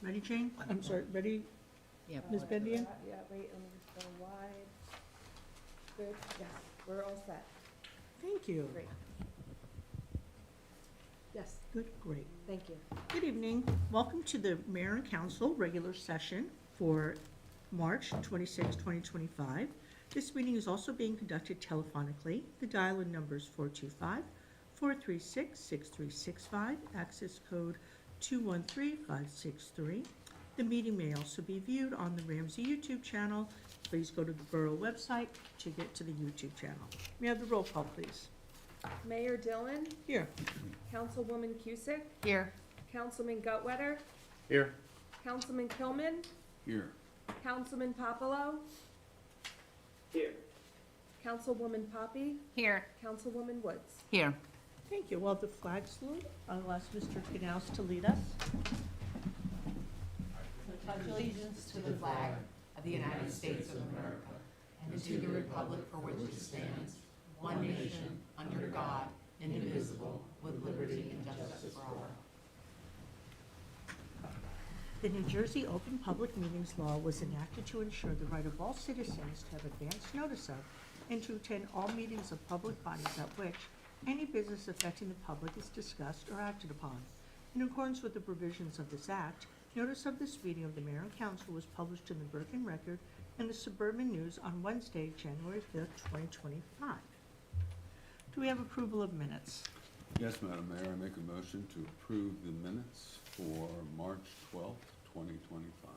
Ready, Jane? I'm sorry, ready, Yep. Ms. Bendian? Yeah, wait, let me just go wide. Good, yes, we're all set. Thank you. Great. Yes, Good, great. thank you. Good evening. Welcome to the Mayor and Council regular session for March 26, 2025. This meeting is also being conducted telephonically. The dial-in number is 425-436-6365, access code 213563. The meeting may also be viewed on the Ramsey YouTube channel. Please go to the Borough website to get to the YouTube channel. May I have the roll call, please? Mayor Dillon, Here. Councilwoman Cusick, Here. Councilman Gutwetter, Here. Councilman Kilman, Here. Councilman Popolo, Here. Councilwoman Poppy, Here. Councilwoman Woods. Here. Thank you. While the flag salute, I'll ask Mr. Knaus to lead us. Pledge allegiance to the flag of the United States of America and to the republic for which it stands, one nation, under God, indivisible, with liberty and justice for all. The New Jersey Open Public Meetings Law was enacted to ensure the right of all citizens to have advance notice of and to attend all meetings of public bodies at which any business affecting the public is discussed or acted upon. In accordance with the provisions of this act, notice of this meeting of the Mayor and Council was published in the Bergen Record and the Suburban News on Wednesday, January 5th, 2025. Do we have approval of minutes? Yes, Madam Mayor, I make a motion to approve the minutes for March 12th, 2025.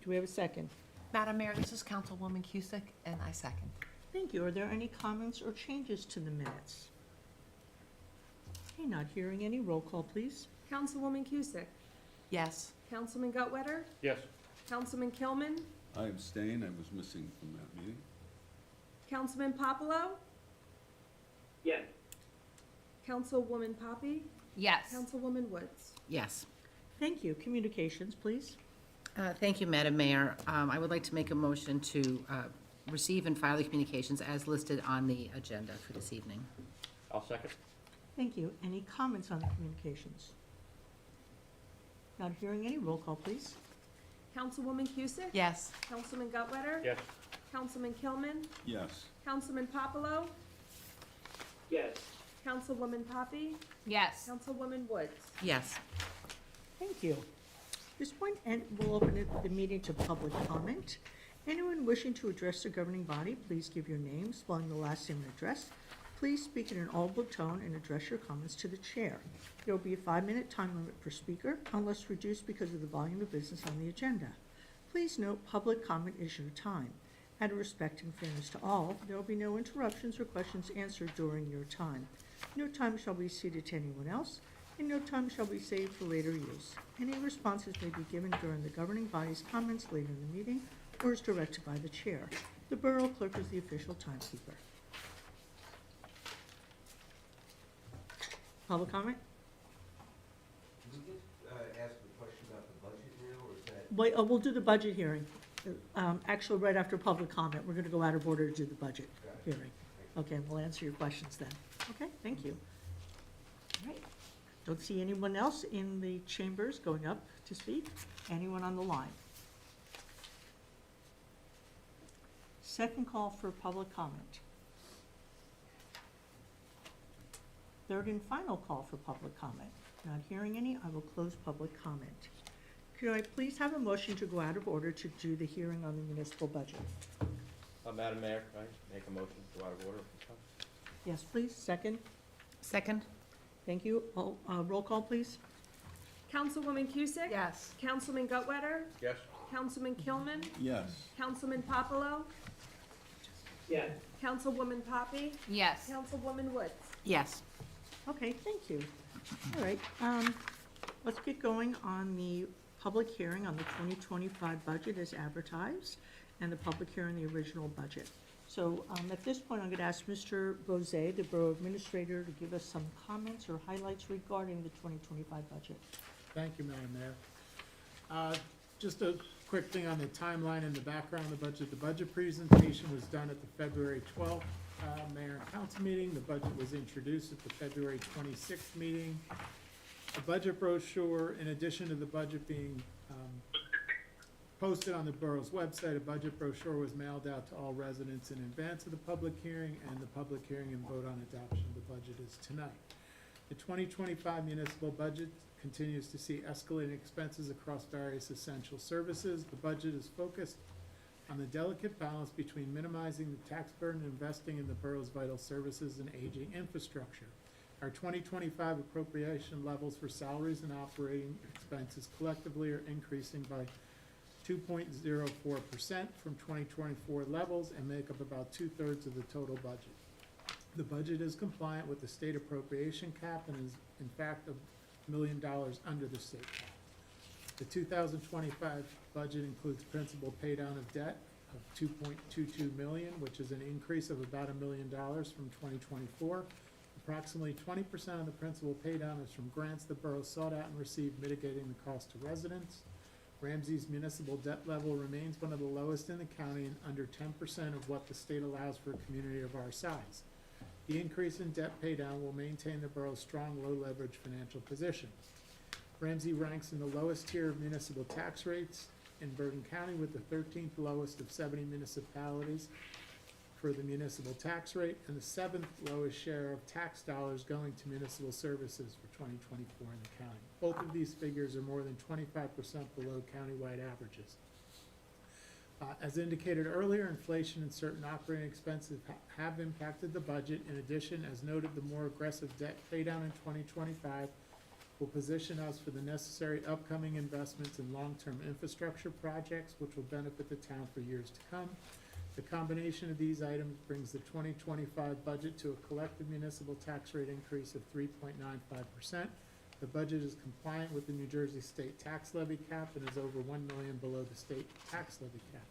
Do we have a second? Madam Mayor, this is Councilwoman Cusick, and I second. Thank you. Are there any comments or changes to the minutes? Okay, not hearing any. Roll call, please. Councilwoman Cusick, Yes. Councilman Gutwetter, Yes. Councilman Kilman, I abstain, I was missing from that meeting. Councilman Popolo, Yes. Councilwoman Poppy, Yes. Councilwoman Woods. Yes. Thank you. Communications, please. Thank you, Madam Mayor. I would like to make a motion to receive and file the communications as listed on the agenda for this evening. I'll second. Thank you. Any comments on the communications? Not hearing any. Roll call, please. Councilwoman Cusick, Yes. Councilman Gutwetter, Yes. Councilman Kilman, Yes. Councilman Popolo, Yes. Councilwoman Poppy, Yes. Councilwoman Woods. Yes. Thank you. At this point, and we'll open the meeting to public comment. Anyone wishing to address the governing body, please give your name, spelling the last name and address. Please speak in an audible tone and address your comments to the chair. There will be a 5-minute time limit per speaker, unless reduced because of the volume of business on the agenda. Please note, public comment is your time. Out of respect and fairness to all, there will be no interruptions or questions answered during your time. No time shall be ceded to anyone else, and no time shall be saved for later use. Any responses may be given during the governing body's comments later in the meeting or as directed by the chair. The Borough Clerk is the official timekeeper. Public comment? Can we just ask a question about the budget now, or is that? Wait, we'll do the budget hearing. Actually, right after public comment, we're gonna go out of order to do the budget hearing. Okay, we'll answer your questions then. Okay, thank you. All right. Don't see anyone else in the chambers going up to speak. Anyone on the line? Second call for public comment. Third and final call for public comment. Not hearing any, I will close public comment. Could I please have a motion to go out of order to do the hearing on the municipal budget? Madam Mayor, can I make a motion to go out of order? Yes, please. Second. Second? Thank you. Roll call, please. Councilwoman Cusick? Yes. Councilman Gutwetter, Yes. Councilman Kilman, Yes. Councilman Popolo, Yes. Councilwoman Poppy, Yes. Councilwoman Woods. Yes. Okay, thank you. All right, let's get going on the public hearing on the 2025 budget as advertised and the public hearing on the original budget. So at this point, I'm going to ask Mr. Bozay, the Borough Administrator, to give us some comments or highlights regarding the 2025 budget. Thank you, Madam Mayor. Just a quick thing on the timeline and the background of the budget. The budget presentation was done at the February 12th Mayor and Council meeting. The budget was introduced at the February 26th meeting. A budget brochure, in addition to the budget being posted on the borough's website, a budget brochure was mailed out to all residents in advance of the public hearing, and the public hearing and vote on adoption of the budget is tonight. The 2025 municipal budget continues to see escalating expenses across various essential services. The budget is focused on the delicate balance between minimizing the tax burden and investing in the borough's vital services and aging infrastructure. Our 2025 appropriation levels for salaries and operating expenses collectively are increasing by 2.04% from 2024 levels and make up about 2/3 of the total budget. The budget is compliant with the state appropriation cap and is in fact $1 million under the state cap. The 2025 budget includes principal paydown of debt of $2.22 million, which is an increase of about $1 million from 2024. Approximately 20% of the principal paydown is from grants the borough sought out and received, mitigating the cost to residents. Ramsey's municipal debt level remains one of the lowest in the county and under 10% of what the state allows for a community of our size. The increase in debt paydown will maintain the borough's strong, low-leverage financial position. Ramsey ranks in the lowest tier of municipal tax rates in Bergen County, with the 13th lowest of 70 municipalities for the municipal tax rate and the 7th lowest share of tax dollars going to municipal services for 2024 in the county. Both of these figures are more than 25% below countywide averages. As indicated earlier, inflation and certain operating expenses have impacted the budget. In addition, as noted, the more aggressive debt paydown in 2025 will position us for the necessary upcoming investments in long-term infrastructure projects, which will benefit the town for years to come. The combination of these items brings the 2025 budget to a collective municipal tax rate increase of 3.95%. The budget is compliant with the New Jersey state tax levy cap and is over $1 million below the state tax levy cap.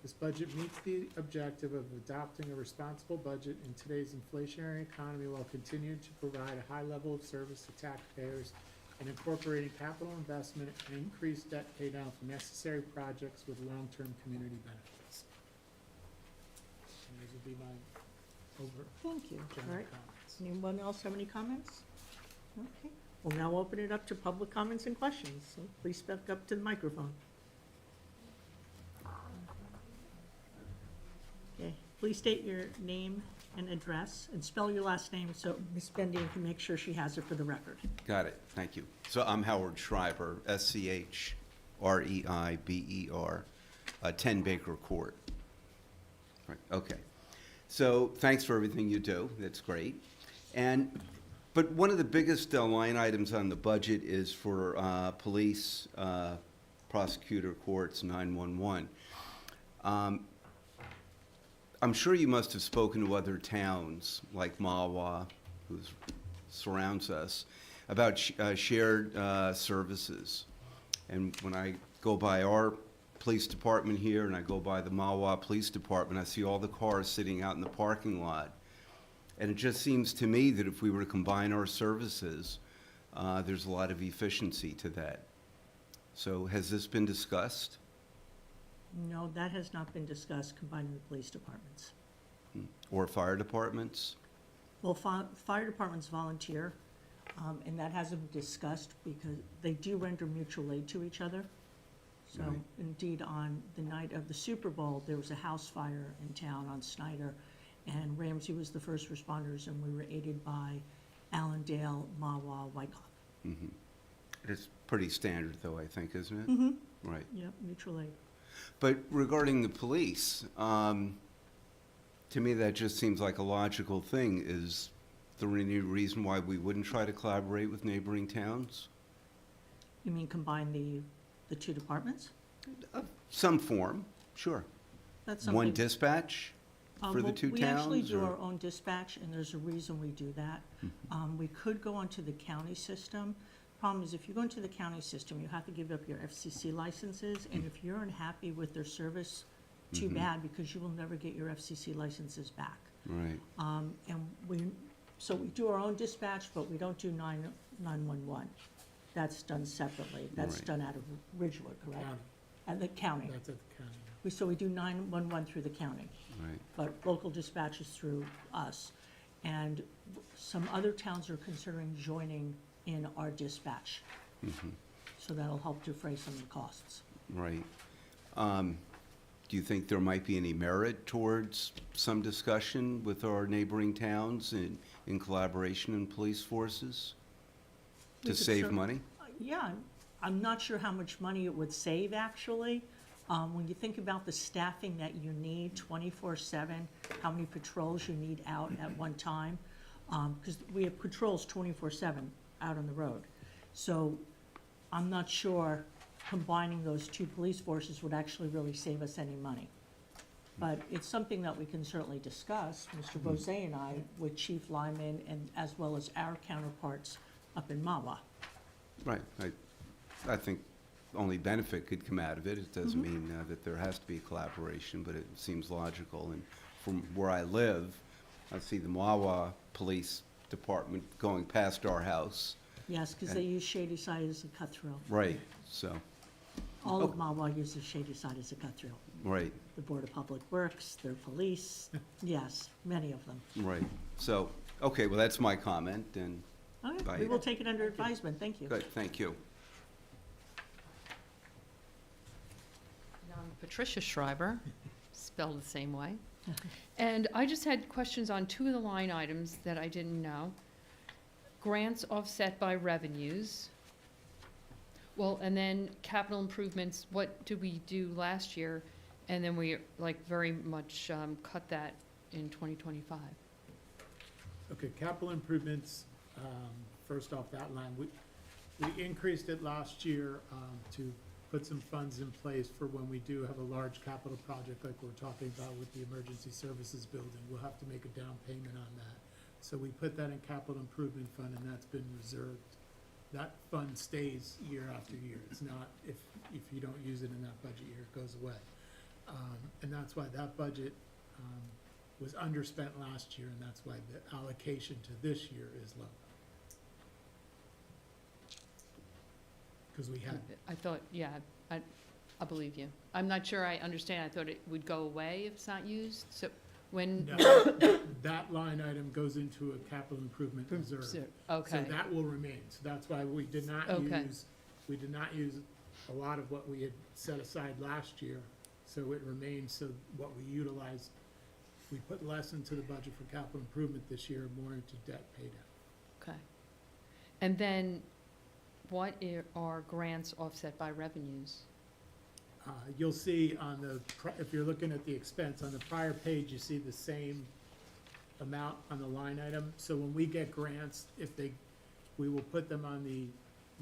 This budget meets the objective of adopting a responsible budget in today's inflationary economy while continuing to provide a high level of service to taxpayers and incorporating capital investment and increased debt paydown for necessary projects with long-term community benefits. And those would be my Thank you. All general right. comments. Anyone else have any comments? Okay. We'll now open it up to public comments and questions. So please step up to the microphone. Okay. Please state your name and address and spell your last name so Ms. Bendian can make sure she has it for the record. Got it, thank you. So I'm Howard Schreiber, Schreiber, 10 Baker Court. Right, okay. So thanks for everything you do, that's great. But one of the biggest line items on the budget is for police, prosecutor, courts, 911. I'm sure you must have spoken to other towns like Mawa, who surrounds us, about shared services. And when I go by our police department here and I go by the Mawa Police Department, I see all the cars sitting out in the parking lot. And it just seems to me that if we were to combine our services, there's a lot of efficiency to that. So has this been discussed? No, that has not been discussed, combining the police departments. Or fire departments? Well, fire departments volunteer, and that hasn't been discussed because they do render mutual aid to each other. So Right. indeed, on the night of the Super Bowl, there was a house fire in town on Snyder, and Ramsey was the first responders, and we were aided by Allendale, Mawa, Wyckoff. Mm-hmm. It's pretty standard though, I think, isn't it? Mm-hmm. Right. Yep, mutual aid. But regarding the police, to me that just seems like a logical thing. Is there any reason why we wouldn't try to collaborate with neighboring towns? You mean combine the two departments? Some form, sure. That's One something. dispatch for the Well, two we actually towns, do or- our own dispatch, and there's a reason we do that. We could go onto the county system. Problem is, if you go into the county system, you have to give up your FCC licenses, and if you're unhappy with their service, too bad, because you will never get your FCC licenses back. Right. So we do our own dispatch, but we don't do 911. That's done separately. That's Right. done out of Ridgewood, correct? County. At the county. That's at the county. So we do 911 through the county, Right. but local dispatch is through us. And some other towns are considering joining in our dispatch. So that'll help defray some of the costs. Right. Do you think there might be any merit towards some discussion with our neighboring towns in collaboration in police forces We to could save cer- money? Yeah, I'm not sure how much money it would save, actually. When you think about the staffing that you need 24/7, how many patrols you need out at one time, because we have patrols 24/7 out on the road. So I'm not sure combining those two police forces would actually really save us any money. But it's something that we can certainly discuss, Mr. Bose and I, with Chief Lyman and as well as our counterparts up in Mawa. Right. I think only benefit could come out of it. It doesn't mean that there has to be collaboration, but it seems logical. And from where I live, I see the Mawa Police Department going past our house. Yes, because they use Shady Side as a cut-through. Right, so, All of Mawa uses Shady Side as a cut-through. right, The Board of Public Works, their police, yes, many of them. right. So, okay, well, that's my comment, and Okay, Bye. we will take it under advisement, thank you. good, thank you. I'm Patricia Schreiber, spelled the same way. And I just had questions on two of the line items that I didn't know. Grants offset by revenues. Well, and then capital improvements, what did we do last year? And then we, like, very much cut that in 2025. Okay, capital improvements, first off that line, we increased it last year, to put some funds in place for when we do have a large capital project like we're talking about with the emergency services building. We'll have to make a down payment on that. So we put that in capital improvement fund, and that's been reserved. That fund stays year after year. It's not, if you don't use it in that budget year, it goes away. And that's why that budget, was underspent last year, and that's why the allocation to this year is low. Because we had, I thought, yeah, I believe you. I'm not sure I understand. I thought it would go away if it's not used. So when? no, that line item goes into a capital improvement reserve. So Okay, that will remain. So that's why we did not Okay. use a lot of what we had set aside last year. So it remains, so what we utilized, we put less into the budget for capital improvement this year, more into debt paydown. okay. And then what are grants offset by revenues? You'll see on the, if you're looking at the expense, on the prior page, you see the same amount on the line item. So when we get grants, we will put them on the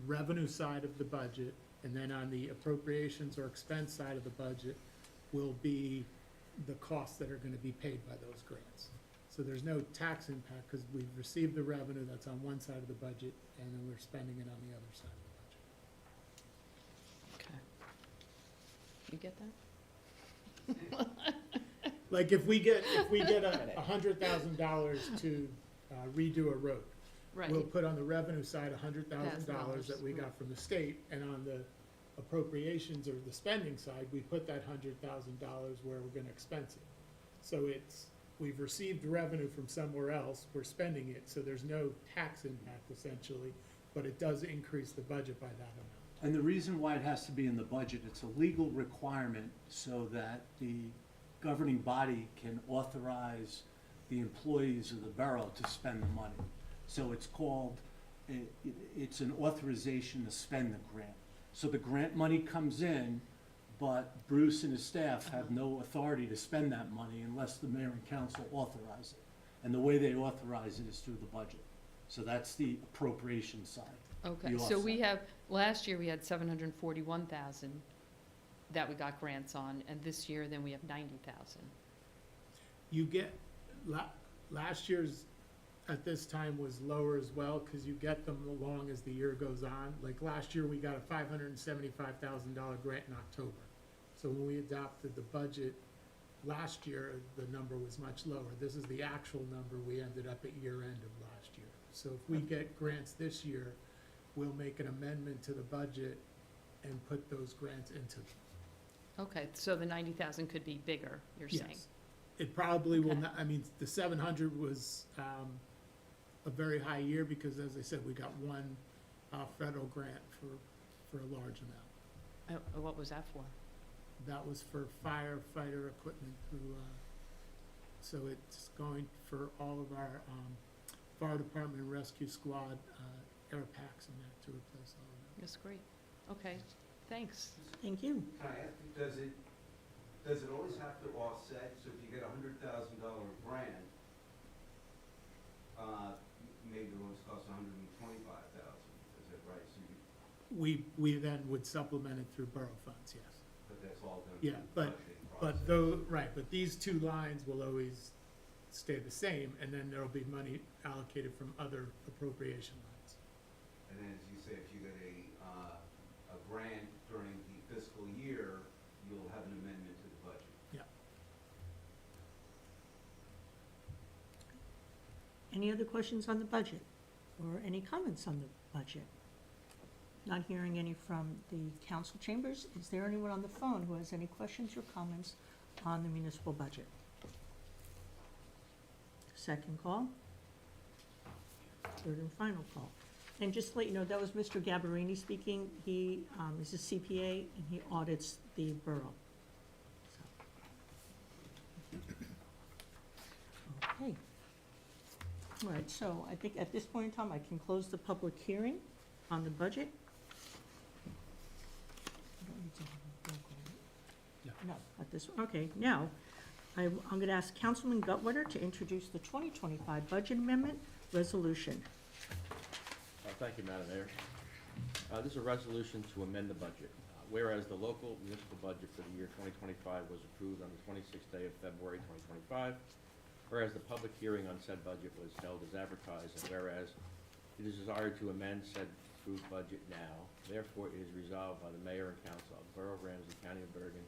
revenue side of the budget, and then on the appropriations or expense side of the budget will be the costs that are gonna be paid by those grants. So there's no tax impact, because we've received the revenue that's on one side of the budget, and then we're spending it on the other side of the budget. Okay. You get that? Like if we get $100,000 to redo a road, Right. we'll put on the revenue side $100,000 that we right. got from the state, and on the appropriations or the spending side, we put that $100,000 where we're gonna expense it. So we've received revenue from somewhere else, we're spending it, so there's no tax impact essentially, but it does increase the budget by that amount. And the reason why it has to be in the budget, it's a legal requirement so that the governing body can authorize the employees of the borough to spend the money. So it's called, it's an authorization to spend the grant. So the grant money comes in, but Bruce and his staff have no authority to spend that money unless the mayor and council authorize it. And the way they authorize it is through the budget. So that's the appropriation side. Okay, You so we offset. have, last year we had 741,000 that we got grants on, and this year then we have 90,000. You get, last year's at this time was lower as well, because you get them along as the year goes on. Like last year, we got a $575,000 grant in October. So when we adopted the budget last year, the number was much lower. This is the actual number we ended up at year end of last year. So if we get grants this year, we'll make an amendment to the budget and put those grants into them. Okay, so the 90,000 could be bigger, you're saying? Yes. It probably will Okay. not, I mean, the 700 was a very high year because, as I said, we got one federal grant for a large amount. What was that for? That was for firefighter equipment through, so it's going for all of our fire department and rescue squad air packs and that to replace all of that. That's great. Okay, thanks. Thank you. Can I ask, does it always have to offset? So if you get $100,000 grant, maybe the one's cost $125,000, is that right? So you, We then would supplement it through borough funds, yes. but that's all done Yeah, through the but- budgeting But process. though, right, but these two lines will always stay the same, and then there'll be money allocated from other appropriation lines. And then, as you say, if you get a grant during the fiscal year, you'll have an amendment to the budget. Yeah. Any other questions on the budget or any comments on the budget? Not hearing any from the council chambers. Is there anyone on the phone who has any questions or comments on the municipal budget? Second call. Third and final call. And just to let you know, that was Mr. Gabarini speaking. He is a CPA and he audits the borough. So. Okay. All right, so I think at this point in time, I can close the public hearing on the budget. I don't need to have a roll call, right? No, at this, okay, now, I'm going to ask Councilman Gutwetter to introduce the 2025 budget amendment resolution. Thank you, Madam Mayor. This is a resolution to amend the budget. Whereas the local municipal budget for the year 2025 was approved on the 26th day of February 2025, whereas the public hearing on said budget was held as advertised, and whereas it is desired to amend said approved budget now, therefore it is resolved by the mayor and council of the Borough of Ramsey, County of Bergen,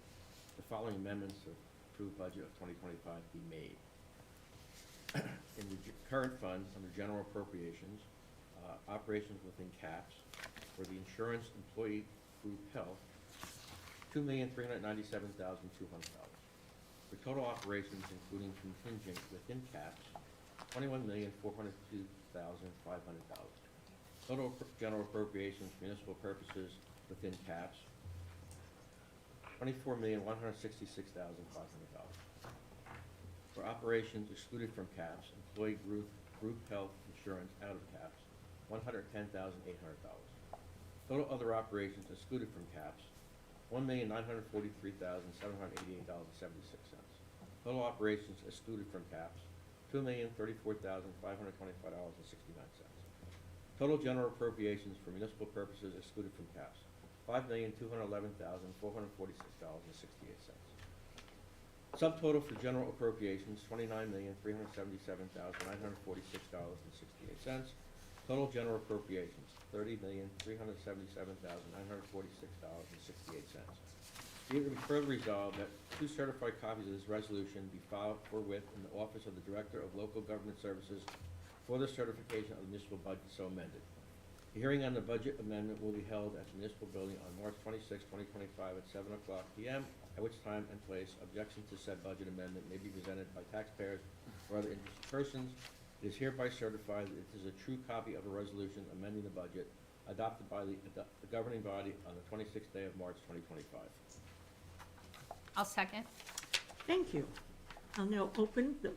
the following amendments to approved budget of 2025 be made. In the current fund, under general appropriations, operations within caps for the insurance employee group health, $2,397,200. For total operations, including contingent within caps, $21,402,500. Total general appropriations for municipal purposes within caps, $24,166,500. For operations excluded from caps, employee group health insurance out of caps, $110,800. Total other operations excluded from caps, $1,943,788.76. Total operations excluded from caps, $2,034,525.69. Total general appropriations for municipal purposes excluded from caps, $5,211,446.68. Subtotal for general appropriations, $29,377,946.68. Total general appropriations, $30,377,946.68. Be it further resolved that 2 certified copies of this resolution be filed forthwith in the Office of the Director of Local Government Services for the certification of the municipal budget so amended. The hearing on the budget amendment will be held at the municipal building on March 26, 2025 at 7:00 p.m., at which time and place objections to said budget amendment may be presented by taxpayers or other interested persons. It is hereby certified that it is a true copy of a resolution amending the budget adopted by the governing body on the 26th day of March 2025. I'll second. Thank you. I'll now open the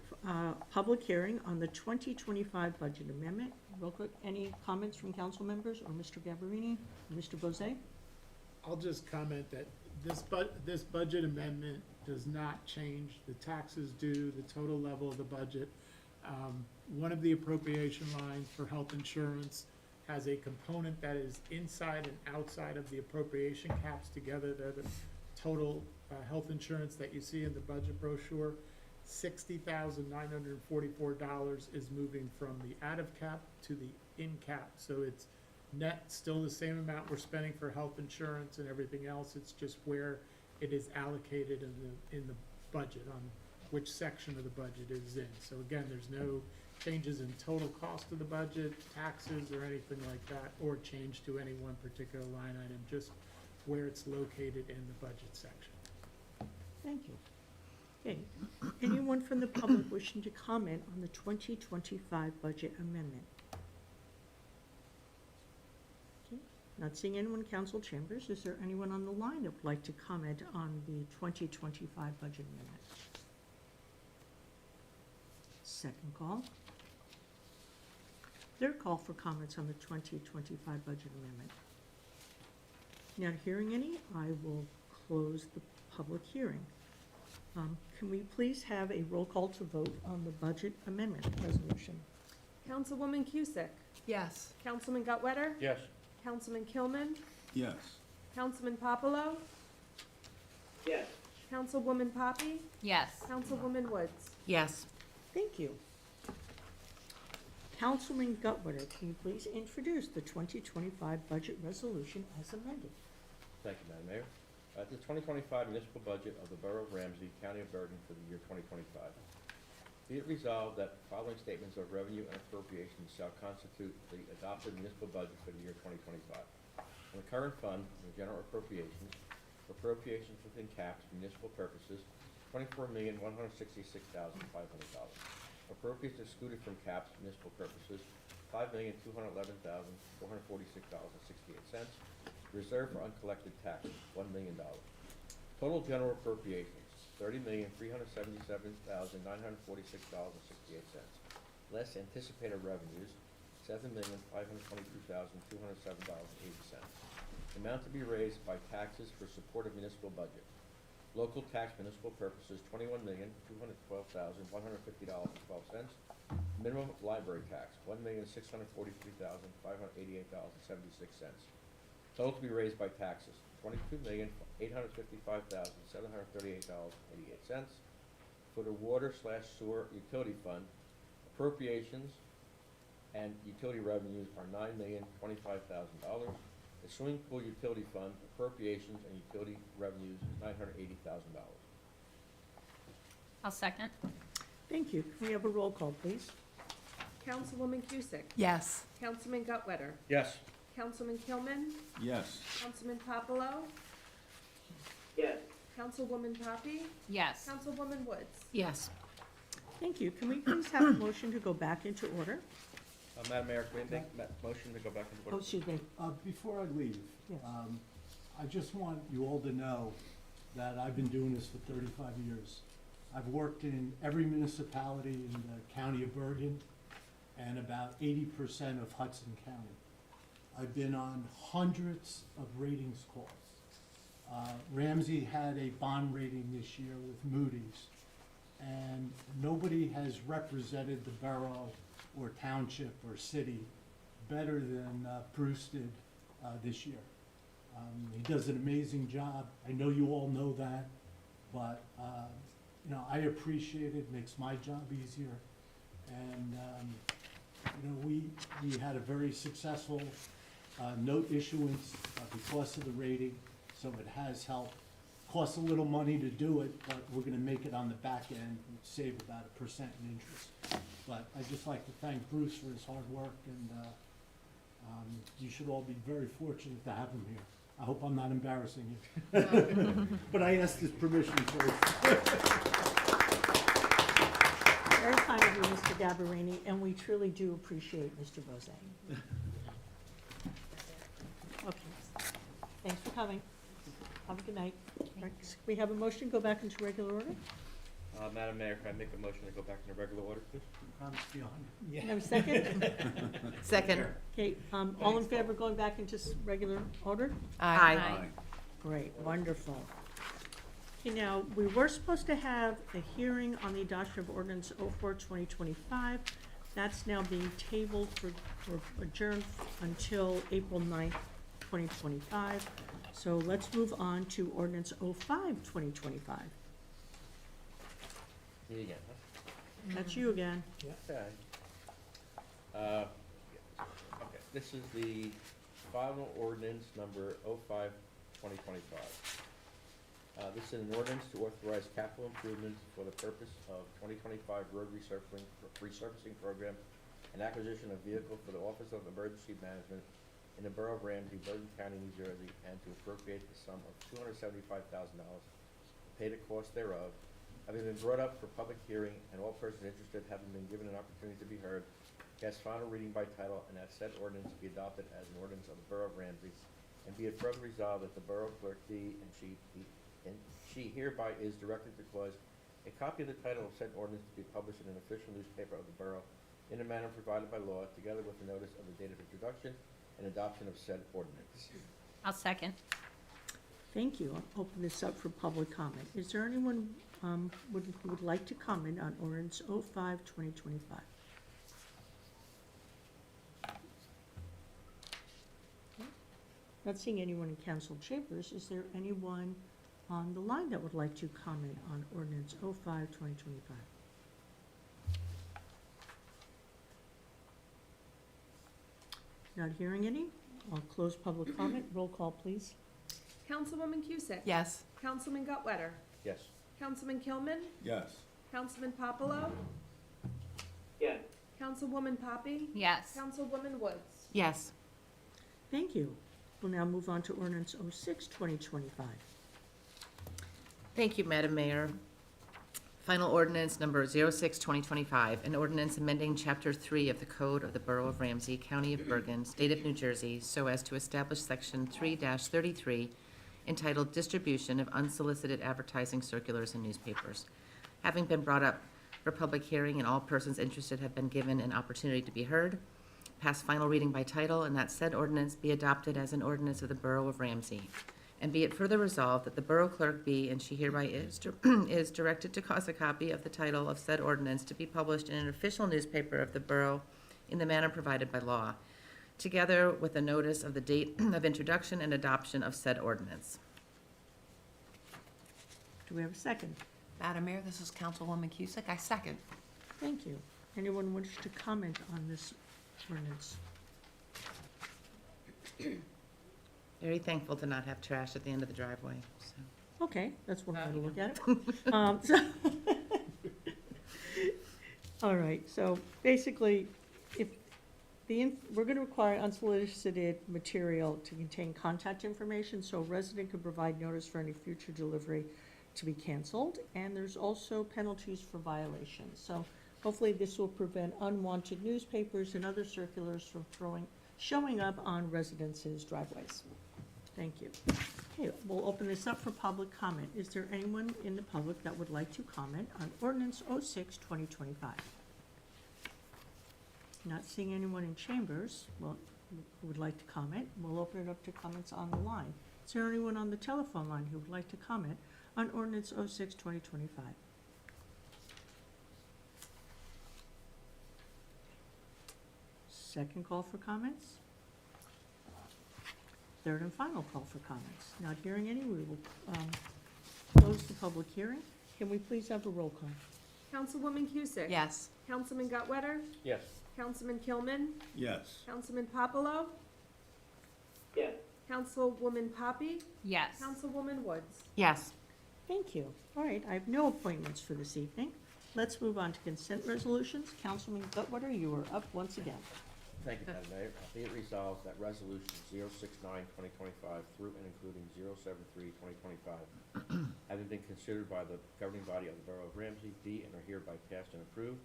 public hearing on the 2025 budget amendment. Real quick, any comments from council members or Mr. Gabarini, or Mr. Bozay? I'll just comment that this budget amendment does not change the taxes due, the total level of the budget. One of the appropriation lines for health insurance has a component that is inside and outside of the appropriation caps together. They're the total health insurance that you see in the budget brochure. $60,944 is moving from the out of cap to the in cap. So it's net still the same amount we're spending for health insurance and everything else. It's just where it is allocated in the budget, on which section of the budget it is in. So again, there's no changes in total cost of the budget, taxes, or anything like that, or change to any one particular line item, just where it's located in the budget section. Thank you. Okay, anyone from the public wishing to comment on the 2025 budget amendment? Not seeing anyone in council chambers. Is there anyone on the line that would like to comment on the 2025 budget amendment? Second call. Third call for comments on the 2025 budget amendment. Not hearing any, I will close the public hearing. Can we please have a roll call to vote on the budget amendment resolution? Councilwoman Cusick, Yes. Councilman Gutwetter, Yes. Councilman Kilman, Yes. Councilman Popolo, Yes. Councilwoman Poppy, Yes. Councilwoman Woods. Yes. Thank you. Councilman Gutwetter, can you please introduce the 2025 budget resolution as amended? Thank you, Madam Mayor. The 2025 municipal budget of the Borough of Ramsey, County of Bergen for the year 2025. Be it resolved that the following statements of revenue and appropriations shall constitute the adopted municipal budget for the year 2025. In the current fund, the general appropriations within caps, municipal purposes, $24,166,500. Appropriates excluded from caps, municipal purposes, $5,211,446.68. Reserve for uncollected taxes, $1 million. Total general appropriations, $30,377,946.68. Less anticipated revenues, $7,522,207.80. Amount to be raised by taxes for support of municipal budget. Local tax municipal purposes, $21,212,150.12. Minimum library tax, $1,643,588.76. Total to be raised by taxes, $22,855,738.88. For the water/sewer utility fund, appropriations and utility revenues are $9,025,000. The swimming pool utility fund, appropriations and utility revenues is $980,000. I'll second. Thank you. Can we have a roll call, please? Councilwoman Cusick, Yes. Councilman Gutwetter, Yes. Councilman Kilman, Yes. Councilman Popolo, Yes. Councilwoman Poppy, Yes. Councilwoman Woods. Yes. Thank you. Can we please have a motion to go back into order? Madam Mayor, can we make that motion to go back into Oh, order? excuse me. Before I leave, Yes. I just want you all to know that I've been doing this for 35 years. I've worked in every municipality in the county of Bergen and about 80% of Hudson County. I've been on hundreds of ratings calls. Ramsey had a bond rating this year with Moody's, and nobody has represented the borough or township or city better than Bruce did this year. He does an amazing job. I know you all know that, but you know, I appreciate it. Makes my job easier. And you know, we had a very successful note issuance because of the rating, so it has helped. Costs a little money to do it, but we're gonna make it on the back end, and save about 1% in interest. But I'd just like to thank Bruce for his hard work, and you should all be very fortunate to have him here. I hope I'm not embarrassing you. But I asked his permission first. Very kind of you, Mr. Gabarini, and we truly do appreciate Mr. Bozay. Okay. Thanks for coming. Have a good night. Right, we have a motion, go back into regular order? Madam Mayor, can I make a motion to go back into regular order, please? Promise to be on. Can I have a second? Second. Okay, all in favor of going back into regular order? Aye. Great, wonderful. Okay, now, we were supposed to have a hearing on the adoption of ordinance 04/2025. That's now being tabled for adjourned until April 9th, 2025. So let's move on to ordinance 05/2025. Me again, huh? That's you again. Okay. Okay, this is the final ordinance number 05/2025. This is an ordinance to authorize capital improvements for the purpose of 2025 road resurfacing program and acquisition of vehicle for the Office of Emergency Management in the Borough of Ramsey, Bergen County, New Jersey, and to appropriate the sum of $275,000 to pay the cost thereof. Having been brought up for public hearing and all persons interested having been given an opportunity to be heard, cast final reading by title, and that said ordinance be adopted as an ordinance of the Borough of Ramsey, and be it further resolved that the Borough Clerk be, and she hereby is directed to cause a copy of the title of said ordinance to be published in an official newspaper of the Borough in a manner provided by law, together with the notice of the date of introduction and adoption of said ordinance. I'll second. Thank you. I'll open this up for public comment. Is there anyone who would like to comment on ordinance 05-2025? Not seeing anyone in council chambers, is there anyone on the line that would like to comment on ordinance 05-2025? Not hearing any? I'll close public comment. Roll call, please. Councilwoman Cusick? Yes. Councilman Gutwetter? Yes. Councilman Kilman? Yes. Councilman Popolo? Yes. Councilwoman Poppy? Yes. Councilwoman Woods? Yes. Thank you. We'll now move on to ordinance 06-2025. Thank you, Madam Mayor. Final ordinance number 06-2025, an ordinance amending Chapter 3 of the Code of the Borough of Ramsey, County of Bergen, State of New Jersey, so as to establish Section 3-33 entitled Distribution of Unsolicited Advertising Circulars and Newspapers. Having been brought up for public hearing and all persons interested have been given an opportunity to be heard, pass final reading by title, and that said ordinance be adopted as an ordinance of the Borough of Ramsey. And be it further resolved that the Borough Clerk be, and she hereby is directed to cause a copy of the title of said ordinance to be published in an official newspaper of the Borough in the manner provided by law, together with a notice of the date of introduction and adoption of said ordinance. Do we have a second? Madam Mayor, this is Councilwoman Cusick. I second. Thank you. Anyone wish to comment on this ordinance? Very thankful to not have trash at the end of the driveway, so. Okay, that's one way to look at it. All right, so basically, if we're gonna require unsolicited material to contain contact information, so a resident could provide notice for any future delivery to be canceled, and there's also penalties for violations. So hopefully this will prevent unwanted newspapers and other circulars from showing up on residences' driveways. Thank you. Okay, we'll open this up for public comment. Is there anyone in the public that would like to comment on ordinance 06-2025? Not seeing anyone in chambers, well, who would like to comment, we'll open it up to comments on the line. Is there anyone on the telephone line who would like to comment on ordinance 06-2025? Second call for comments? Third and final call for comments. Not hearing any, we will close the public hearing. Can we please have a roll call? Councilwoman Cusick? Yes. Councilman Gutwetter? Yes. Councilman Kilman? Yes. Councilman Popolo? Yes. Councilwoman Poppy? Yes. Councilwoman Woods? Yes. Thank you. All right, I have no appointments for this evening. Let's move on to consent resolutions. Councilman Gutwetter, you are up once again. Thank you, Madam Mayor. Be it resolved that resolutions 069-2025 through and including 073-2025, having been considered by the governing body of the Borough of Ramsey, be and are hereby passed and approved.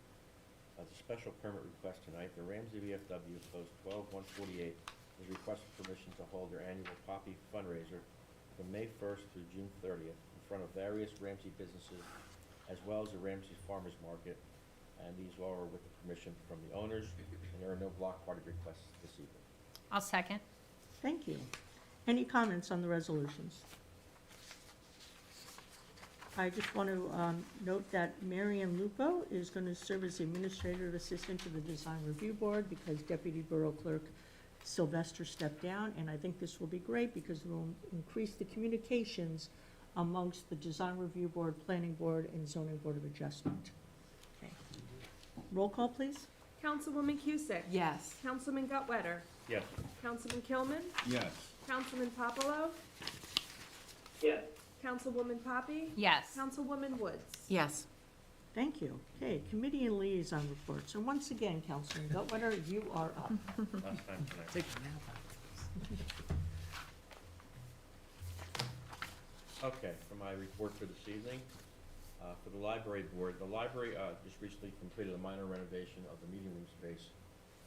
As a special permit request tonight, the Ramsey VFW Post 12148 is requesting permission to hold their annual Poppy fundraiser from May 1st through June 30th in front of various Ramsey businesses, as well as the Ramsey Farmers Market, and these all are with the permission from the owners, and there are no block party requests this evening. I'll second. Thank you. Any comments on the resolutions? I just want to note that Marian Lupo is going to serve as the administrative assistant to the Design Review Board because Deputy Borough Clerk Sylvester stepped down, and I think this will be great because it will increase the communications amongst the Design Review Board, Planning Board, and Zoning Board of Adjustment. Okay. Roll call, please. Councilwoman Cusick? Yes. Councilman Gutwetter? Yes. Councilman Kilman? Yes. Councilman Popolo? Yes. Councilwoman Poppy? Yes. Councilwoman Woods? Yes. Thank you. Okay, committee and liaison reports. And once again, Councilman Gutwetter, you are up. Last time tonight. Take a nap. Okay, for my report for this evening, for the library board, the library just recently completed a minor renovation of the meeting room space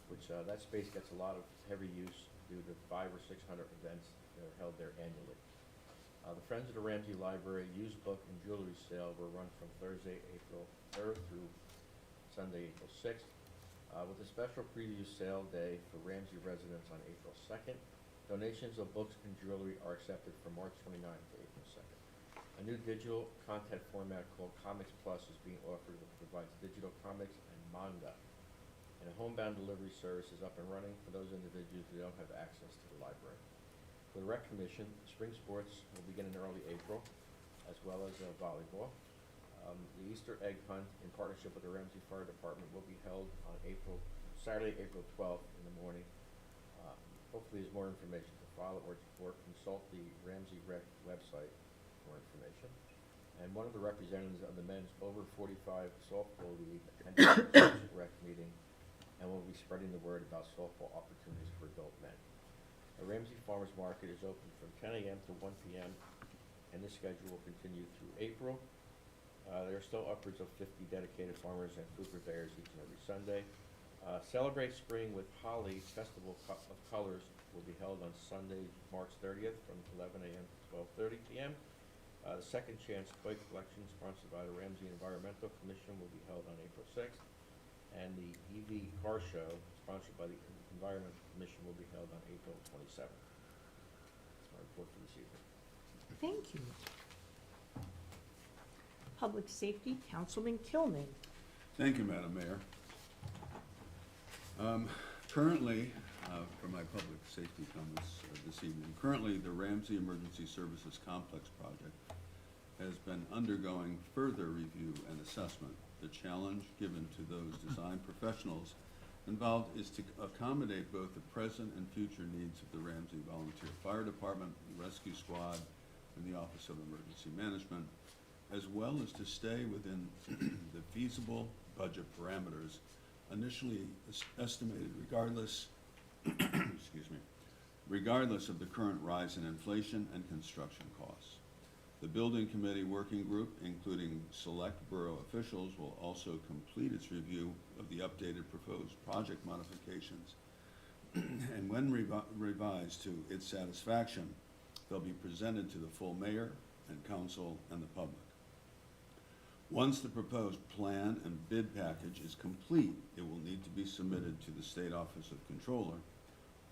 which, that space gets a lot of heavy use due to 500 or 600 events that are held there annually. The Friends of the Ramsey Library used book and jewelry sale will run from Thursday, April 3rd through Sunday, April 6th, with a special preview sale day for Ramsey residents on April 2nd. Donations of books and jewelry are accepted from March 29th to April 2nd. A new digital content format called Comics Plus is being offered that provides digital comics and manga. And a homebound delivery service is up and running for those individuals who don't have access to the library. For the Rec Commission, spring sports will begin in early April, as well as volleyball. The Easter egg hunt in partnership with the Ramsey Fire Department will be held on Saturday, April 12th in the morning. Hopefully there's more information to follow or consult the Ramsey Rec website for more information. And one of the representatives of the men's over 45 softball league attended the rec meeting and will be spreading the word about softball opportunities for adult men. The Ramsey Farmers Market is open from 10 a.m. to 1 p.m. and this schedule will continue through April. There are still upwards of 50 dedicated farmers and food purveyors each and every Sunday. Celebrate Spring with Holly Festival of Colors will be held on Sunday, March 30th from 11 a.m. to 12:30 p.m. The Second Chance Toy Collection, sponsored by the Ramsey Environmental Commission, will be held on April 6th. And the EV Car Show, sponsored by the Environmental Commission, will be held on April 27th. That's my report for this evening. Thank you. Public Safety, Councilman Kilman. Thank you, Madam Mayor. Currently, for my public safety comments this evening, currently the Ramsey Emergency Services Complex project has been undergoing further review and assessment. The challenge given to those design professionals involved is to accommodate both the present and future needs of the Ramsey Volunteer Fire Department, the Rescue Squad, and the Office of Emergency Management, as well as to stay within the feasible budget parameters initially estimated regardless, excuse me, regardless of the current rise in inflation and construction costs. The Building Committee Working Group, including select borough officials, will also complete its review of the updated proposed project modifications. And when revised to its satisfaction, they'll be presented to the full mayor and council and the public. Once the proposed plan and bid package is complete, it will need to be submitted to the State Office of Controller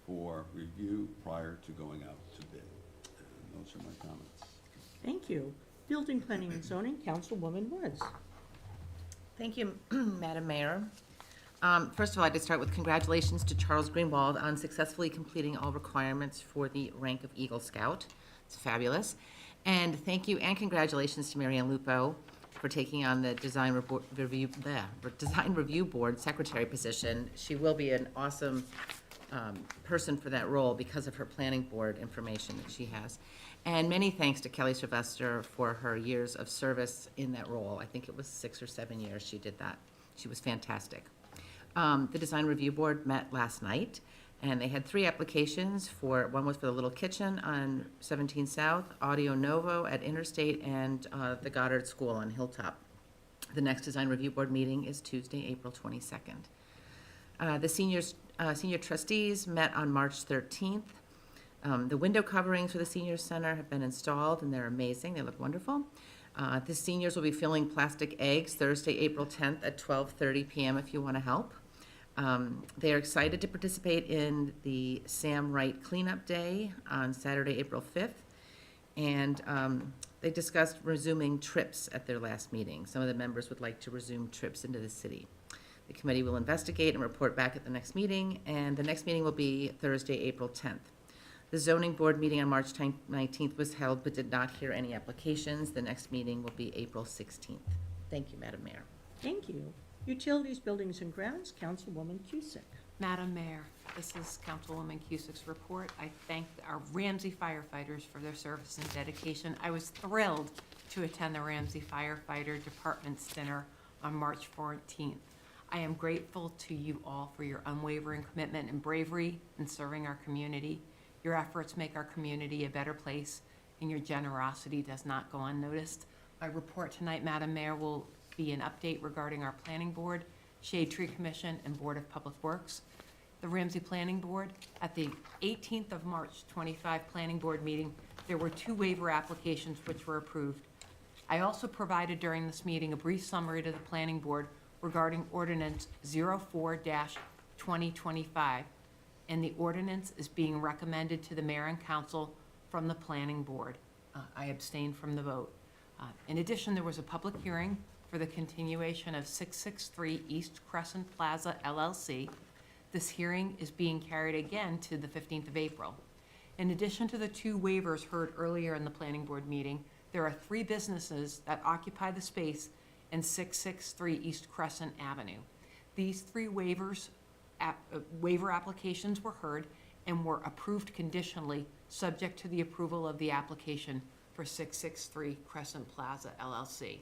for review prior to going out to bid. And those are my comments. Thank you. Building, Planning, and Zoning, Councilwoman Woods. Thank you, Madam Mayor. First of all, I'd like to start with congratulations to Charles Greenwald on successfully completing all requirements for the rank of Eagle Scout. It's fabulous. And thank you and congratulations to Mary Ann Lupo for taking on the Design Review Board Secretary position. She will be an awesome person for that role because of her planning board information that she has. And many thanks to Kelly Sylvester for her years of service in that role. I think it was 6 or 7 years she did that. She was fantastic. The Design Review Board met last night, and they had 3 applications for, one was for the Little Kitchen on 17 South, Audio Novo at Interstate, and the Goddard School on Hilltop. The next Design Review Board meeting is Tuesday, April 22nd. The senior trustees met on March 13th. The window coverings for the senior center have been installed, and they're amazing. They look wonderful. The seniors will be filling plastic eggs Thursday, April 10th at 12:30 p.m. if you want to help. They are excited to participate in the Sam Wright Cleanup Day on Saturday, April 5th. And they discussed resuming trips at their last meeting. Some of the members would like to resume trips into the city. The committee will investigate and report back at the next meeting, and the next meeting will be Thursday, April 10th. The zoning board meeting on March 19th was held but did not hear any applications. The next meeting will be April 16th. Thank you, Madam Mayor. Thank you. Utilities, Buildings, and Grounds, Councilwoman Cusick. Madam Mayor, this is Councilwoman Cusick's report. I thank our Ramsey firefighters for their service and dedication. I was thrilled to attend the Ramsey Firefighter Department's dinner on March 14th. I am grateful to you all for your unwavering commitment and bravery in serving our community. Your efforts make our community a better place, and your generosity does not go unnoticed. My report tonight, Madam Mayor, will be an update regarding our Planning Board, Shade Tree Commission, and Board of Public Works. the Ramsey Planning Board. At the 18th of March 25 Planning Board meeting, there were 2 waiver applications which were approved. I also provided during this meeting a brief summary to the Planning Board regarding Ordinance 04-2025, and the ordinance is being recommended to the Mayor and Council from the Planning Board. I abstained from the vote. In addition, there was a public hearing for the continuation of 663 East Crescent Plaza LLC. This hearing is being carried again to the 15th of April. In addition to the 2 waivers heard earlier in the Planning Board meeting, there are 3 businesses that occupy the space in 663 East Crescent Avenue. These 3 waiver applications were heard and were approved conditionally, subject to the approval of the application for 663 Crescent Plaza LLC.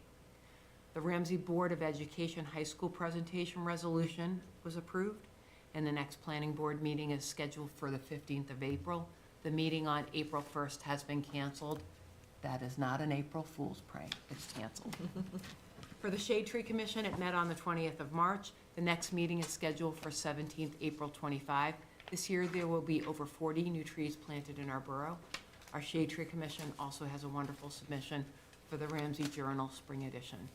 The Ramsey Board of Education High School presentation resolution was approved, and the next Planning Board meeting is scheduled for the 15th of April. The meeting on April 1st has been canceled. That is not an April Fool's prank. It's canceled. For the Shade Tree Commission, it met on the 20th of March. The next meeting is scheduled for 17th April 25. This year, there will be over 40 new trees planted in our borough. Our Shade Tree Commission also has a wonderful submission for the Ramsey Journal Spring Edition.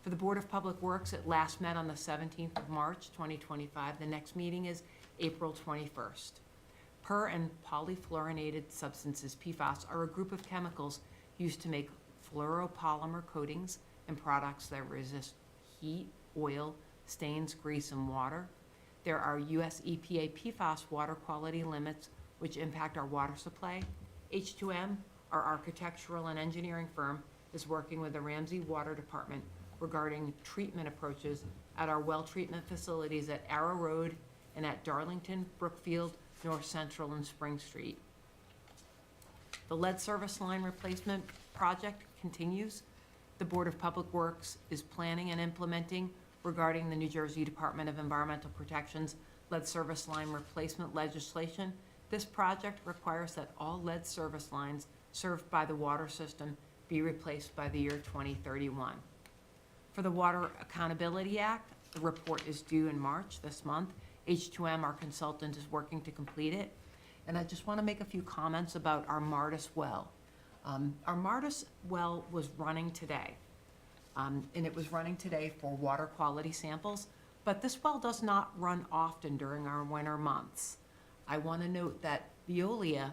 For the Board of Public Works, it last met on the 17th of March 2025. The next meeting is April 21st. Per and polyfluorinated substances, PFAS, are a group of chemicals used to make fluoropolymer coatings and products that resist heat, oil, stains, grease, and water. There are US EPA PFAS water quality limits which impact our water supply. H2M, our architectural and engineering firm, is working with the Ramsey Water Department regarding treatment approaches at our well treatment facilities at Arrow Road and at Darlington, Brookfield, North Central, and Spring Street. The lead service line replacement project continues. The Board of Public Works is planning and implementing regarding the New Jersey Department of Environmental Protection's lead service line replacement legislation. This project requires that all lead service lines served by the water system be replaced by the year 2031. For the Water Accountability Act, the report is due in March this month. H2M, our consultant, is working to complete it. And I just want to make a few comments about our Martis well. Our Martis well was running today, and it was running today for water quality samples, but this well does not run often during our winter months. I want to note that Veolia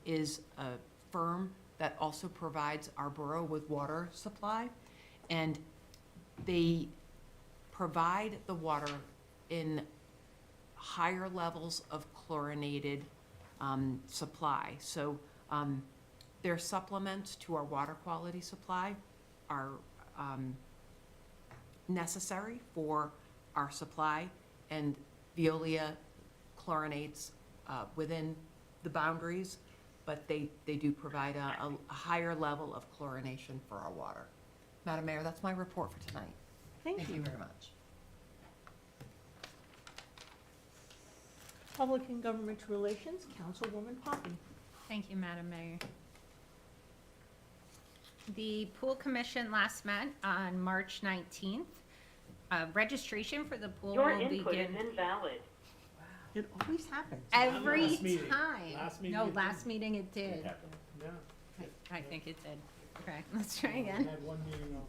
is a firm that also provides our borough with water supply, and they provide the water in higher levels of chlorinated supply. So their supplements to our water quality supply are necessary for our supply, and Veolia chlorinates within the boundaries, but they do provide a higher level of chlorination for our water. Madam Mayor, that's my report for tonight. Thank you. very much. Public and Government Relations, Councilwoman Poppy. Thank you, Madam Mayor. The Pool Commission last met on March 19th. Registration for the pool will begin invalid. It always happens. every Last meeting. time. Last meeting No, it last didn't. meeting it did. No. I think it did. Okay, let's try We again. had one meeting off.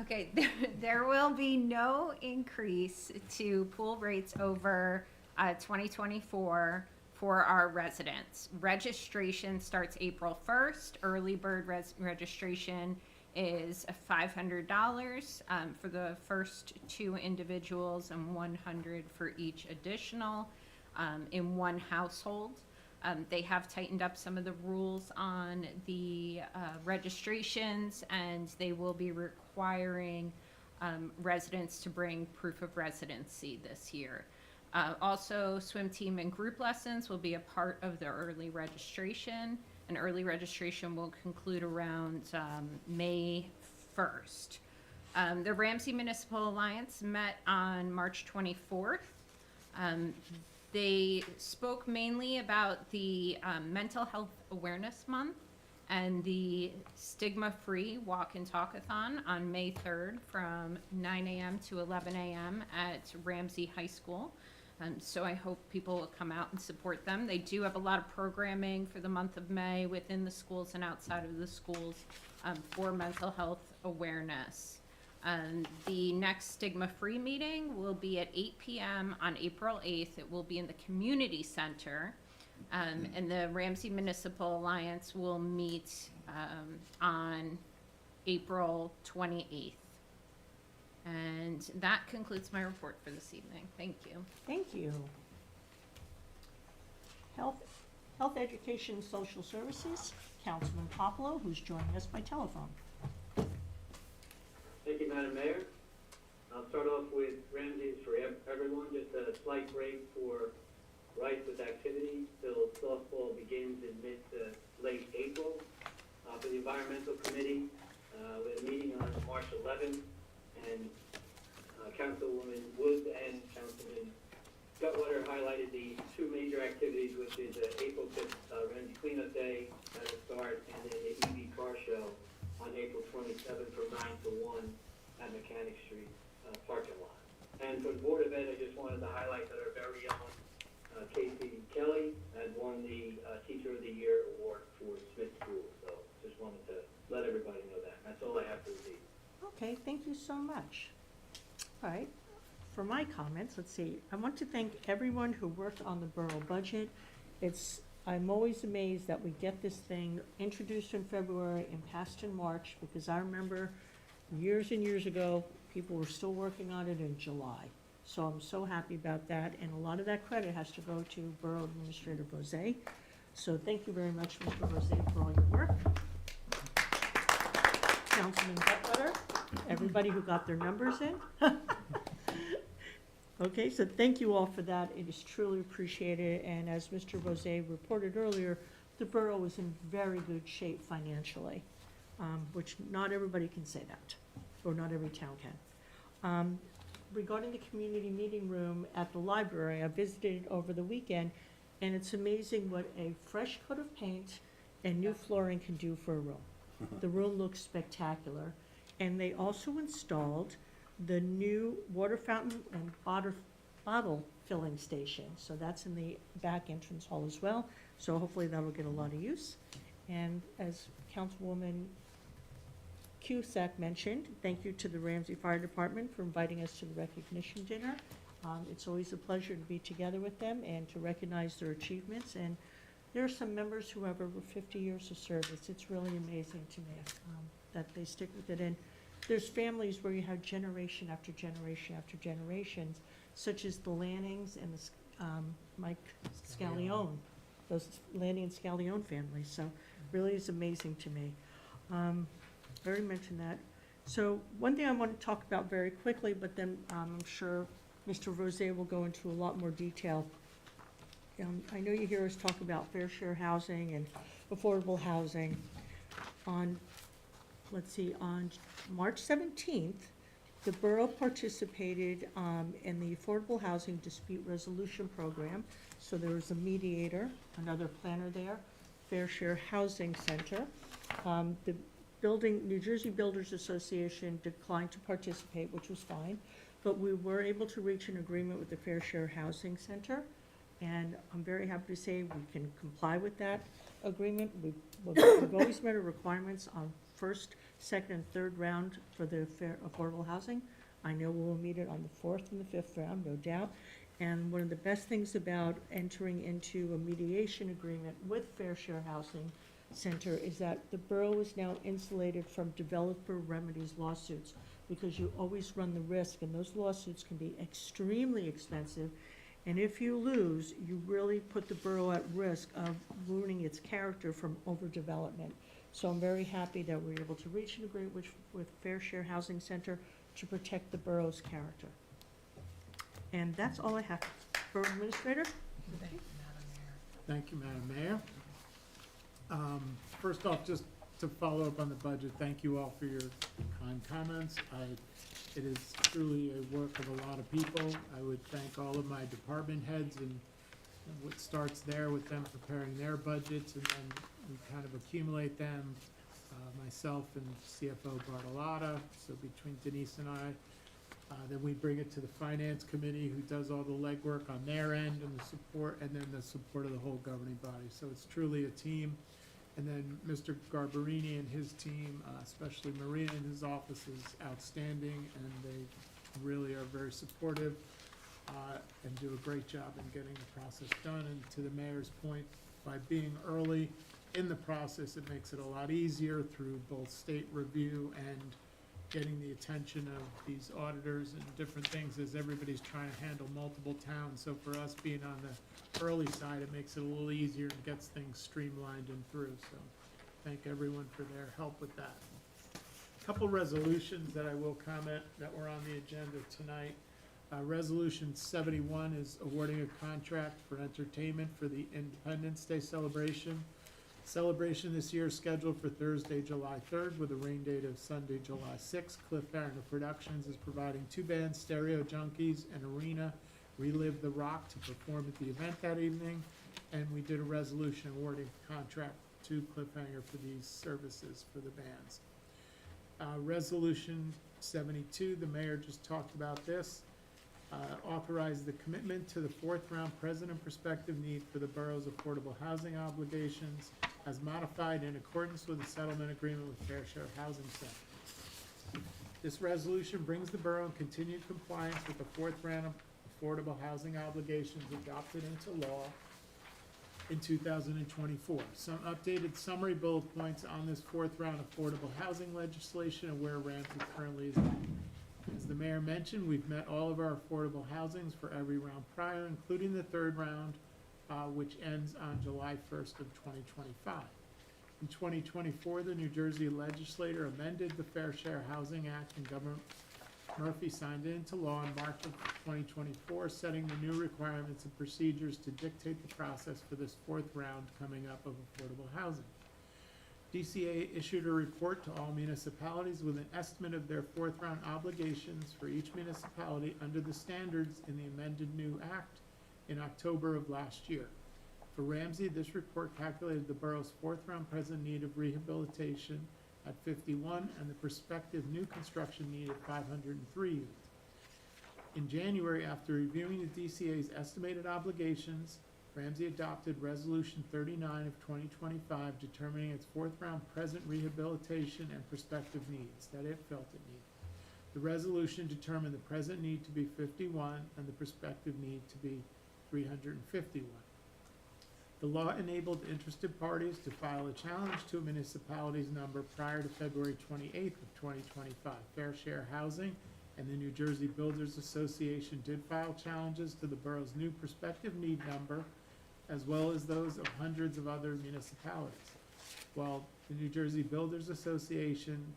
Okay, there will be no increase to pool rates over 2024 for our residents. Registration starts April 1st. Early bird registration is $500 for the first 2 individuals and $100 for each additional in one household. They have tightened up some of the rules on the registrations, and they will be requiring residents to bring proof of residency this year. Also, swim team and group lessons will be a part of the early registration, and early registration will conclude around May 1st. The Ramsey Municipal Alliance met on March 24th. They spoke mainly about the Mental Health Awareness Month and the Stigma-Free Walk and Talkathon on May 3rd from 9 a.m. to 11 a.m. at Ramsey High School. So I hope people will come out and support them. They do have a lot of programming for the month of May within the schools and outside of the schools for mental health awareness. The next stigma-free meeting will be at 8 p.m. on April 8th. It will be in the community center. And the Ramsey Municipal Alliance will meet on April 28th. And that concludes my report for this evening. Thank you. Thank you. Health, Education, and Social Services, Councilman Popolo, who's joining us by telephone. Thank you, Madam Mayor. I'll start off with Ramsey's for everyone, just a slight break for Rice with activity till softball begins in mid to late April. For the Environmental Committee, we had a meeting on March 11th, and Councilwoman Woods and Councilman Gutwater highlighted the two major activities, which is April 5th, Ramsey Cleanup Day at the start, and then the EV car show on April 27th from 9 to 1 at Mechanic Street parking lot. And for the Board of Ed, I just wanted to highlight that our very own Casey Kelly had won the Teacher of the Year award for Smith School. So just wanted to let everybody know that. That's all I have for this evening. Okay, thank you so much. All right, for my comments, let's see. I want to thank everyone who worked on the borough budget. I'm always amazed that we get this thing introduced in February and passed in March, because I remember years and years ago, people were still working on it in July. So I'm so happy about that, and a lot of that credit has to go to Borough Administrator Bozay. So thank you very much, Mr. Bozay, for all your work. Councilman Gutwater, everybody who got their numbers in. Okay, so thank you all for that. It is truly appreciated, and as Mr. Bozay reported earlier, the borough is in very good shape financially, which not everybody can say that, or not every town can. Regarding the community meeting room at the library, I visited over the weekend, and it's amazing what a fresh coat of paint and new flooring can do for a room. The room looks spectacular, and they also installed the new water fountain and bottle filling station. So that's in the back entrance hall as well, so hopefully that will get a lot of use. And as Councilwoman Cusack mentioned, thank you to the Ramsey Fire Department for inviting us to the recognition dinner. It's always a pleasure to be together with them and to recognize their achievements. And there are some members who have over 50 years of service. It's really amazing to me that they stick with it. And there's families where you have generation after generation after generations, such as the Lannings and the Mike Scallione, those Lanning and Scallione families. So really is amazing to me. I already mentioned that. So one thing I want to talk about very quickly, but then I'm sure Mr. Rosé will go into a lot more detail. I know you hear us talk about fair share housing and affordable housing. On March 17th, the borough participated in the Affordable Housing Dispute Resolution Program. So there was a mediator, another planner there, Fair Share Housing Center. The New Jersey Builders Association declined to participate, which was fine, but we were able to reach an agreement with the Fair Share Housing Center, and I'm very happy to say we can comply with that agreement. We've always met our requirements on first, second, and third round for the affordable housing. I know we'll meet it on the fourth and the fifth round, no doubt. And one of the best things about entering into a mediation agreement with Fair Share Housing Center is that the borough is now insulated from developer remedies lawsuits, because you always run the risk, and those lawsuits can be extremely expensive. And if you lose, you really put the borough at risk of ruining its character from overdevelopment. So I'm very happy that we're able to reach an agreement with Fair Share Housing Center to protect the borough's character. And that's all I have. Borough Administrator? Thank you, Madam Mayor. First off, just to follow up on the budget, thank you all for your kind comments. It is truly a work of a lot of people. I would thank all of my department heads, and what starts there with them preparing their budgets, and then we kind of accumulate them, myself and CFO Bartolotta, so between Denise and I. Then we bring it to the finance committee, who does all the legwork on their end and the support, and then the support of the whole governing body. So it's truly a team. And then Mr. Garbarini and his team, especially Maria in his office, is outstanding, and they really are very supportive and do a great job in getting the process done. And to the mayor's point, by being early in the process, it makes it a lot easier through both state review and getting the attention of these auditors and different things, as everybody's trying to handle multiple towns. So for us being on the early side, it makes it a little easier and gets things streamlined and through. So thank everyone for their help with that. A couple resolutions that I will comment that were on the agenda tonight. Resolution 71 is awarding a contract for entertainment for the Independence Day celebration. Celebration this year is scheduled for Thursday, July 3rd, with a rain date of Sunday, July 6th. Cliffhanger Productions is providing 2 bands, Stereo Junkies and Arena Relive the Rock, to perform at the event that evening. And we did a resolution awarding contract to Cliffhanger for these services for the bands. Resolution 72, the mayor just talked about this. Authorize the commitment to the 4th round present and prospective need for the borough's affordable housing obligations as modified in accordance with the settlement agreement with Fair Share Housing Center. This resolution brings the borough in continued compliance with the 4th round of affordable housing obligations adopted into law in 2024. Some updated summary bullet points on this 4th round affordable housing legislation and where Ramsey currently is at. As the mayor mentioned, we've met all of our affordable housings for every round prior, including the 3rd round, which ends on July 1st of 2025. In 2024, the New Jersey legislature amended the Fair Share Housing Act, and Governor Murphy signed it into law in March of 2024, setting the new requirements and procedures to dictate the process for this 4th round coming up of affordable housing. DCA issued a report to all municipalities with an estimate of their 4th round obligations for each municipality under the standards in the amended new act in October of last year. For Ramsey, this report calculated the borough's 4th round present need of rehabilitation at 51 and the prospective new construction need at 503 units. In January, after reviewing the DCA's estimated obligations, Ramsey adopted Resolution 39 of 2025, determining its 4th round present rehabilitation and prospective needs that it felt it needed. The resolution determined the present need to be 51 and the prospective need to be 351. The law enabled interested parties to file a challenge to a municipality's number prior to February 28th of 2025. Fair Share Housing and the New Jersey Builders Association did file challenges to the borough's new prospective need number, as well as those of hundreds of other municipalities. While the New Jersey Builders Association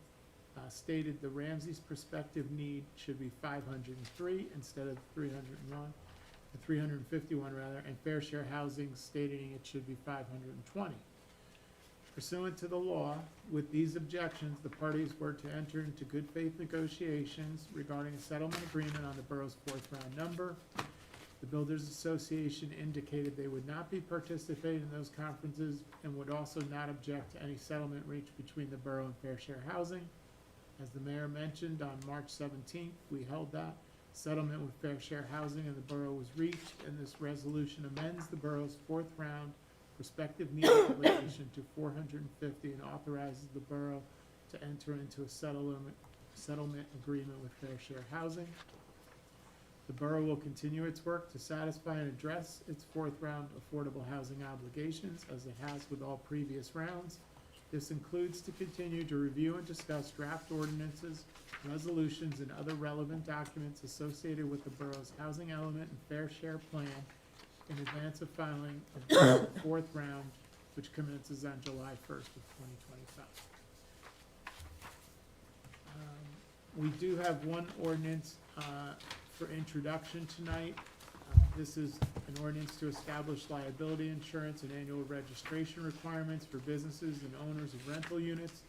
stated the Ramsey's prospective need should be 503 instead of 351 rather, and Fair Share Housing stating it should be 520. Pursuant to the law, with these objections, the parties were to enter into good faith negotiations regarding a settlement agreement on the borough's 4th round number. The Builders Association indicated they would not be participating in those conferences and would also not object to any settlement reached between the borough and Fair Share Housing. As the mayor mentioned, on March 17th, we held that settlement with Fair Share Housing and the borough was reached, and this resolution amends the borough's 4th round prospective need obligation to 450 and authorizes the borough to enter into a settlement agreement with Fair Share Housing. The borough will continue its work to satisfy and address its 4th round affordable housing obligations as it has with all previous rounds. This includes to continue to review and discuss draft ordinances, resolutions, and other relevant documents associated with the borough's housing element and fair share plan in advance of filing of the 4th round, which commences on July 1st of 2025. We do have one ordinance for introduction tonight. This is an ordinance to establish liability insurance and annual registration requirements for businesses and owners of rental units.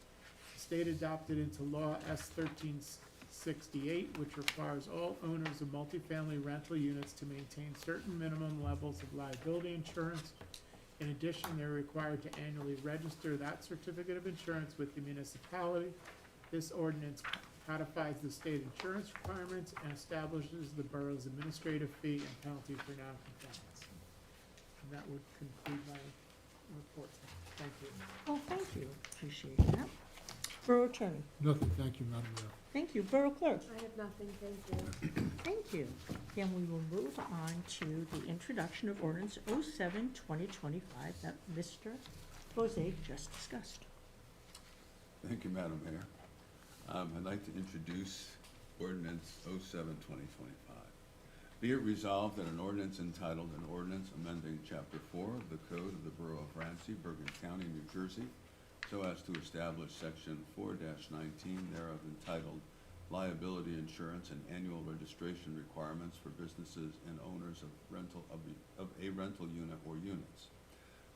The state adopted into law S 1368, which requires all owners of multifamily rental units to maintain certain minimum levels of liability insurance. In addition, they're required to annually register that certificate of insurance with the municipality. This ordinance codifies the state insurance requirements, and establishes the borough's administrative fee and penalty for noncompliance. And that would conclude my report. Thank you. Oh, thank you. Appreciate that. Borough Attorney. Nothing, thank you, Madam Mayor. Thank you. Borough Clerk. I have nothing, thank you. Thank you. Then we will move on to the introduction of ordinance 07-2025 that Mr. Bozay just discussed. Thank you, Madam Mayor. I'd like to introduce ordinance 07-2025. Be it resolved that an ordinance entitled, an ordinance amending Chapter 4 of the Code of the Borough of Ramsey, Bergen County, New Jersey, so as to establish Section 4-19 thereof entitled Liability Insurance and Annual Registration Requirements for Businesses and Owners of a rental unit or units.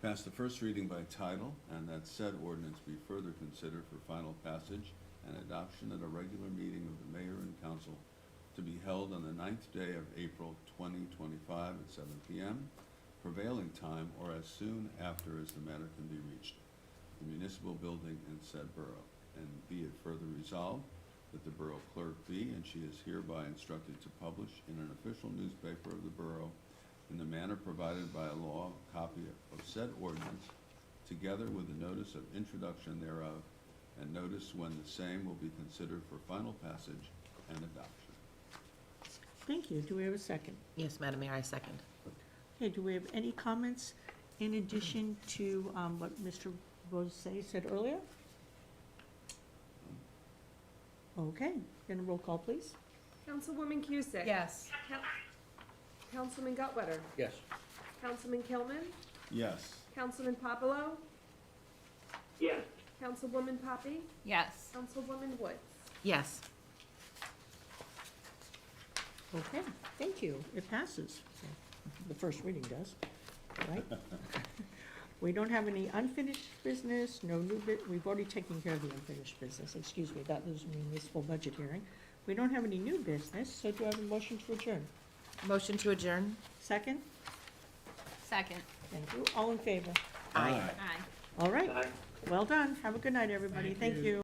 Pass the first reading by title, and that said ordinance be further considered for final passage and adoption at a regular meeting of the mayor and council to be held on the 9th day of April 2025 at 7 p.m. prevailing time or as soon after as the matter can be reached, the municipal building in said borough. And be it further resolved that the borough clerk be, and she is hereby instructed to publish in an official newspaper of the borough in the manner provided by law, a copy of said ordinance, together with a notice of introduction thereof, and notice when the same will be considered for final passage and adoption. Thank you. Do we have a second? Yes, Madam Mayor, I second. Okay, do we have any comments in addition to what Mr. Bozay said earlier? Okay, then a roll call, please. Councilwoman Cusick? Yes. Councilman Gutwetter? Yes. Councilman Kilman? Yes. Councilman Papalo? Yes. Councilwoman Poppy? Yes. Councilwoman Woods? Yes. Okay, thank you. It passes. The first reading does, right? We don't have any unfinished business, no new we've already taken care of the unfinished business, excuse me, that was municipal budget hearing. We don't have any new business, so do I have a motion to adjourn? Motion to adjourn? Second? Second. Thank you. All in favor? Aye. Aye. All right, Aye. well done. Have a good night, everybody. Thank Thank you. you.